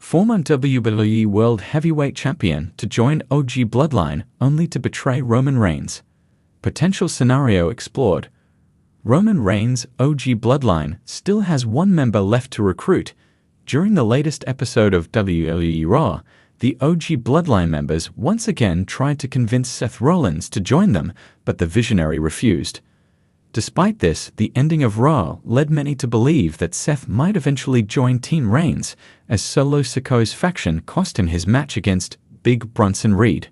Former WWE World Heavyweight Champion to join OG Bloodline only to betray Roman Reigns. Potential scenario explored. Roman Reigns' OG Bloodline still has one member left to recruit. During the latest episode of WWE Raw, the OG Bloodline members once again tried to convince Seth Rollins to join them, but the visionary refused. Despite this, the ending of Raw led many to believe that Seth might eventually join Team Reigns, as Solo Sikoa's faction cost him his match against Big Bronson Reed.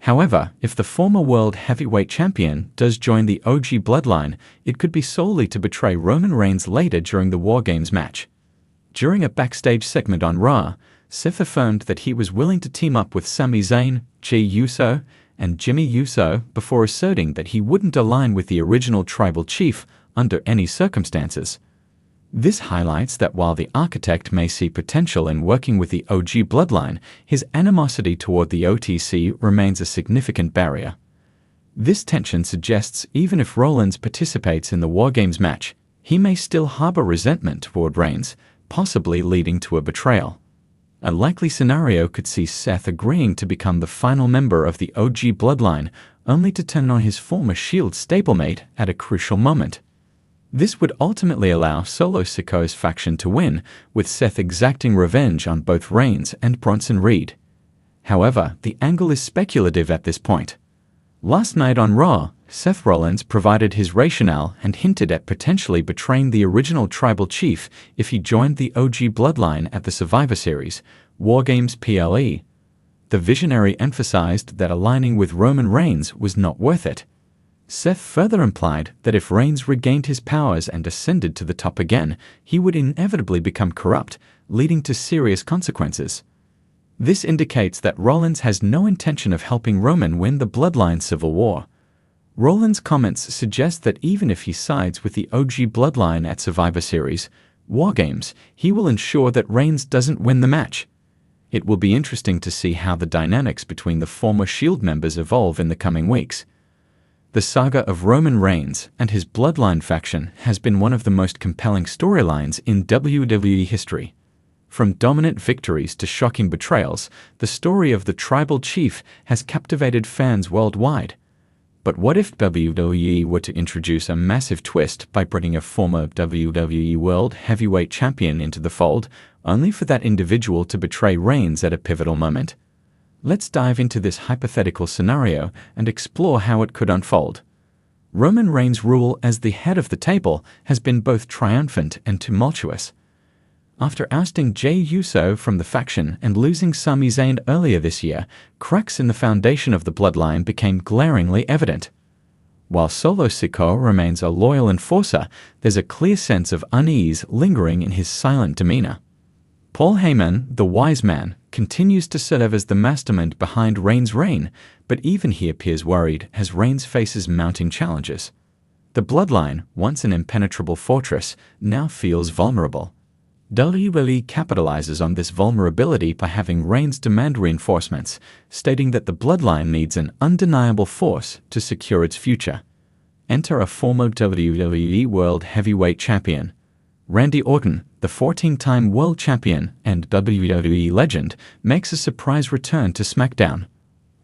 However, if the former World Heavyweight Champion does join the OG Bloodline, it could be solely to betray Roman Reigns later during the War Games match. During a backstage segment on Raw, Seth affirmed that he was willing to team up with Sami Zayn, Jey Uso, and Jimmy Uso before asserting that he wouldn't align with the original tribal chief under any circumstances. This highlights that while the architect may see potential in working with the OG Bloodline, his animosity toward the OTC remains a significant barrier. This tension suggests even if Rollins participates in the War Games match, he may still harbor resentment toward Reigns, possibly leading to a betrayal. A likely scenario could see Seth agreeing to become the final member of the OG Bloodline, only to turn on his former Shield stablemate at a crucial moment. This would ultimately allow Solo Sikoa's faction to win, with Seth exacting revenge on both Reigns and Bronson Reed. However, the angle is speculative at this point. Last night on Raw, Seth Rollins provided his rationale and hinted at potentially betraying the original tribal chief if he joined the OG Bloodline at the Survivor Series, War Games PLE. The visionary emphasized that aligning with Roman Reigns was not worth it. Seth further implied that if Reigns regained his powers and ascended to the top again, he would inevitably become corrupt, leading to serious consequences. This indicates that Rollins has no intention of helping Roman win the Bloodline Civil War. Rollins' comments suggest that even if he sides with the OG Bloodline at Survivor Series, War Games, he will ensure that Reigns doesn't win the match. It will be interesting to see how the dynamics between the former Shield members evolve in the coming weeks. The saga of Roman Reigns and his Bloodline faction has been one of the most compelling storylines in WWE history. From dominant victories to shocking betrayals, the story of the tribal chief has captivated fans worldwide. But what if WWE were to introduce a massive twist by bringing a former WWE World Heavyweight Champion into the fold, only for that individual to betray Reigns at a pivotal moment? Let's dive into this hypothetical scenario and explore how it could unfold. Roman Reigns' rule as the head of the table has been both triumphant and tumultuous. After ousting Jey Uso from the faction and losing Sami Zayn earlier this year, cracks in the foundation of the Bloodline became glaringly evident. While Solo Sikoa remains a loyal enforcer, there's a clear sense of unease lingering in his silent demeanor. Paul Heyman, the wise man, continues to serve as the mastermind behind Reigns' reign, but even he appears worried as Reigns faces mounting challenges. The Bloodline, once an impenetrable fortress, now feels vulnerable. WWE capitalizes on this vulnerability by having Reigns demand reinforcements, stating that the Bloodline needs an undeniable force to secure its future. Enter a former WWE World Heavyweight Champion. Randy Orton, the 14-time World Champion and WWE legend, makes a surprise return to SmackDown.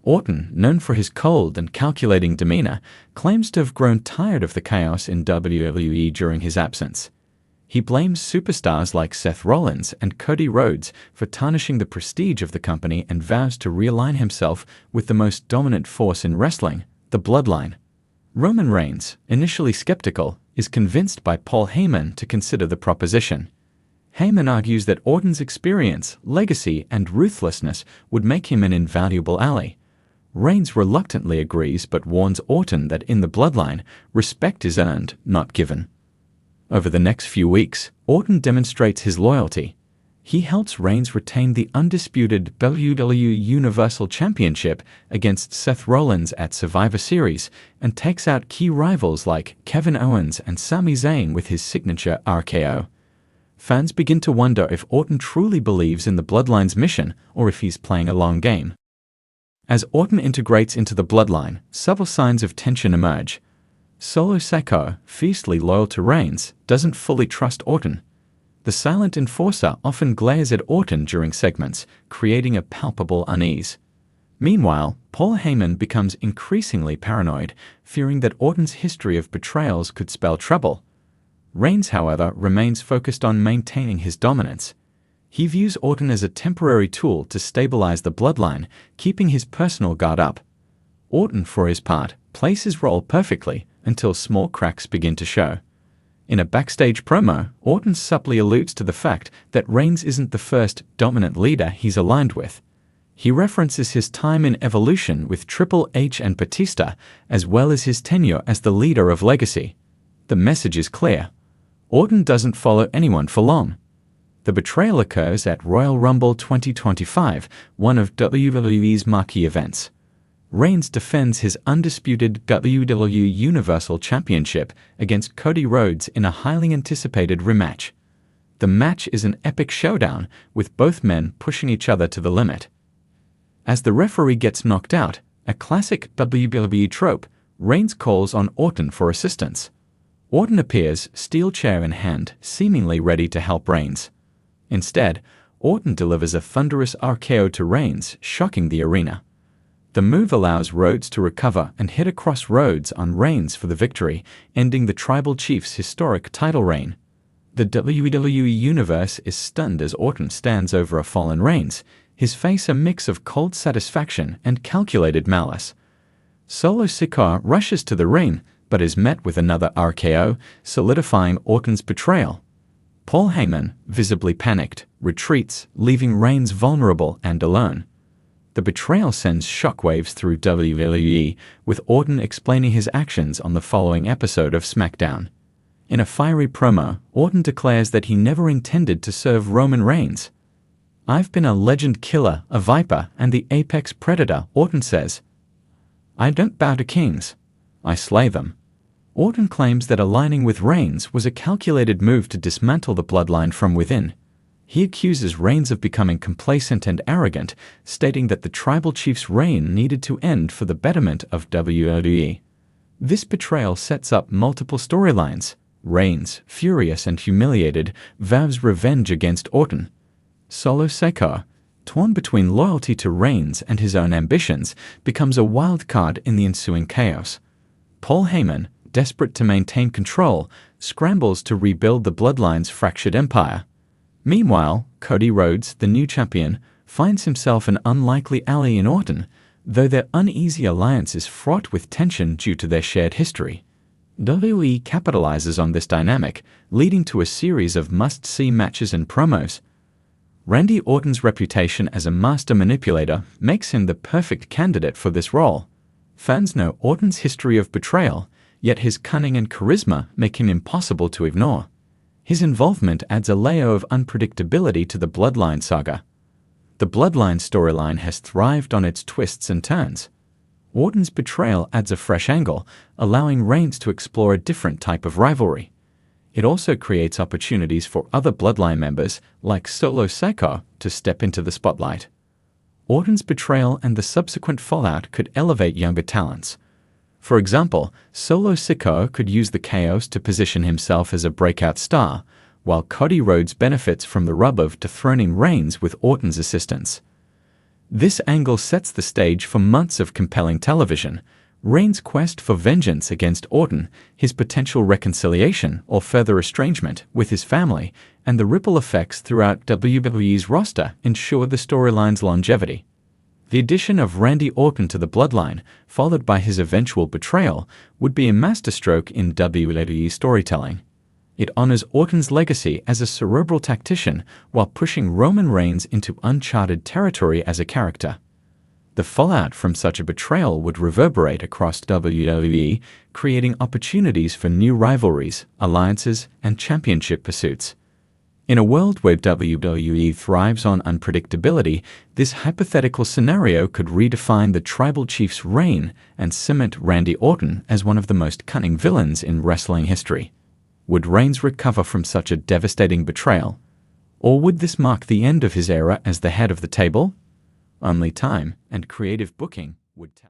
Orton, known for his cold and calculating demeanor, claims to have grown tired of the chaos in WWE during his absence. He blames superstars like Seth Rollins and Cody Rhodes for tarnishing the prestige of the company and vows to realign himself with the most dominant force in wrestling, the Bloodline. Roman Reigns, initially skeptical, is convinced by Paul Heyman to consider the proposition. Heyman argues that Orton's experience, legacy, and ruthlessness would make him an invaluable ally. Reigns reluctantly agrees but warns Orton that in the Bloodline, respect is earned, not given. Over the next few weeks, Orton demonstrates his loyalty. He helps Reigns retain the undisputed WWE Universal Championship against Seth Rollins at Survivor Series and takes out key rivals like Kevin Owens and Sami Zayn with his signature RKO. Fans begin to wonder if Orton truly believes in the Bloodline's mission or if he's playing a long game. As Orton integrates into the Bloodline, subtle signs of tension emerge. Solo Sikoa, fiercely loyal to Reigns, doesn't fully trust Orton. The silent enforcer often glares at Orton during segments, creating a palpable unease. Meanwhile, Paul Heyman becomes increasingly paranoid, fearing that Orton's history of betrayals could spell trouble. Reigns, however, remains focused on maintaining his dominance. He views Orton as a temporary tool to stabilize the bloodline, keeping his personal guard up. Orton, for his part, plays his role perfectly until small cracks begin to show. In a backstage promo, Orton subtly alludes to the fact that Reigns isn't the first dominant leader he's aligned with. He references his time in Evolution with Triple H and Batista, as well as his tenure as the leader of Legacy. The message is clear. Orton doesn't follow anyone for long. The betrayal occurs at Royal Rumble 2025, one of WWE's marquee events. Reigns defends his undisputed WWE Universal Championship against Cody Rhodes in a highly anticipated rematch. The match is an epic showdown, with both men pushing each other to the limit. As the referee gets knocked out, a classic WWE trope, Reigns calls on Orton for assistance. Orton appears, steel chair in hand, seemingly ready to help Reigns. Instead, Orton delivers a thunderous RKO to Reigns, shocking the arena. The move allows Rhodes to recover and hit across Rhodes on Reigns for the victory, ending the Tribal Chief's historic title reign. The WWE Universe is stunned as Orton stands over a fallen Reigns, his face a mix of cold satisfaction and calculated malice. Solo Sikoa rushes to the ring, but is met with another RKO, solidifying Orton's betrayal. Paul Heyman, visibly panicked, retreats, leaving Reigns vulnerable and alone. The betrayal sends shockwaves through WWE, with Orton explaining his actions on the following episode of SmackDown. In a fiery promo, Orton declares that he never intended to serve Roman Reigns. "I've been a legend killer, a viper, and the apex predator," Orton says. "I don't bow to kings. I slay them." Orton claims that aligning with Reigns was a calculated move to dismantle the bloodline from within. He accuses Reigns of becoming complacent and arrogant, stating that the Tribal Chief's reign needed to end for the betterment of WWE. This betrayal sets up multiple storylines. Reigns, furious and humiliated, vows revenge against Orton. Solo Sikoa, torn between loyalty to Reigns and his own ambitions, becomes a wild card in the ensuing chaos. Paul Heyman, desperate to maintain control, scrambles to rebuild the bloodline's fractured empire. Meanwhile, Cody Rhodes, the new champion, finds himself an unlikely ally in Orton, though their uneasy alliance is fraught with tension due to their shared history. WWE capitalizes on this dynamic, leading to a series of must-see matches and promos. Randy Orton's reputation as a master manipulator makes him the perfect candidate for this role. Fans know Orton's history of betrayal, yet his cunning and charisma make him impossible to ignore. His involvement adds a layer of unpredictability to the Bloodline saga. The Bloodline storyline has thrived on its twists and turns. Orton's betrayal adds a fresh angle, allowing Reigns to explore a different type of rivalry. It also creates opportunities for other Bloodline members, like Solo Sikoa, to step into the spotlight. Orton's betrayal and the subsequent fallout could elevate younger talents. For example, Solo Sikoa could use the chaos to position himself as a breakout star, while Cody Rhodes benefits from the rub of dethroning Reigns with Orton's assistance. This angle sets the stage for months of compelling television. Reigns' quest for vengeance against Orton, his potential reconciliation or further estrangement with his family, and the ripple effects throughout WWE's roster ensure the storyline's longevity. The addition of Randy Orton to the bloodline, followed by his eventual betrayal, would be a masterstroke in WWE storytelling. It honors Orton's legacy as a cerebral tactician while pushing Roman Reigns into uncharted territory as a character. The fallout from such a betrayal would reverberate across WWE, creating opportunities for new rivalries, alliances, and championship pursuits. In a world where WWE thrives on unpredictability, this hypothetical scenario could redefine the Tribal Chief's reign and cement Randy Orton as one of the most cunning villains in wrestling history. Would Reigns recover from such a devastating betrayal? Or would this mark the end of his era as the head of the table? Only time and creative booking would tell.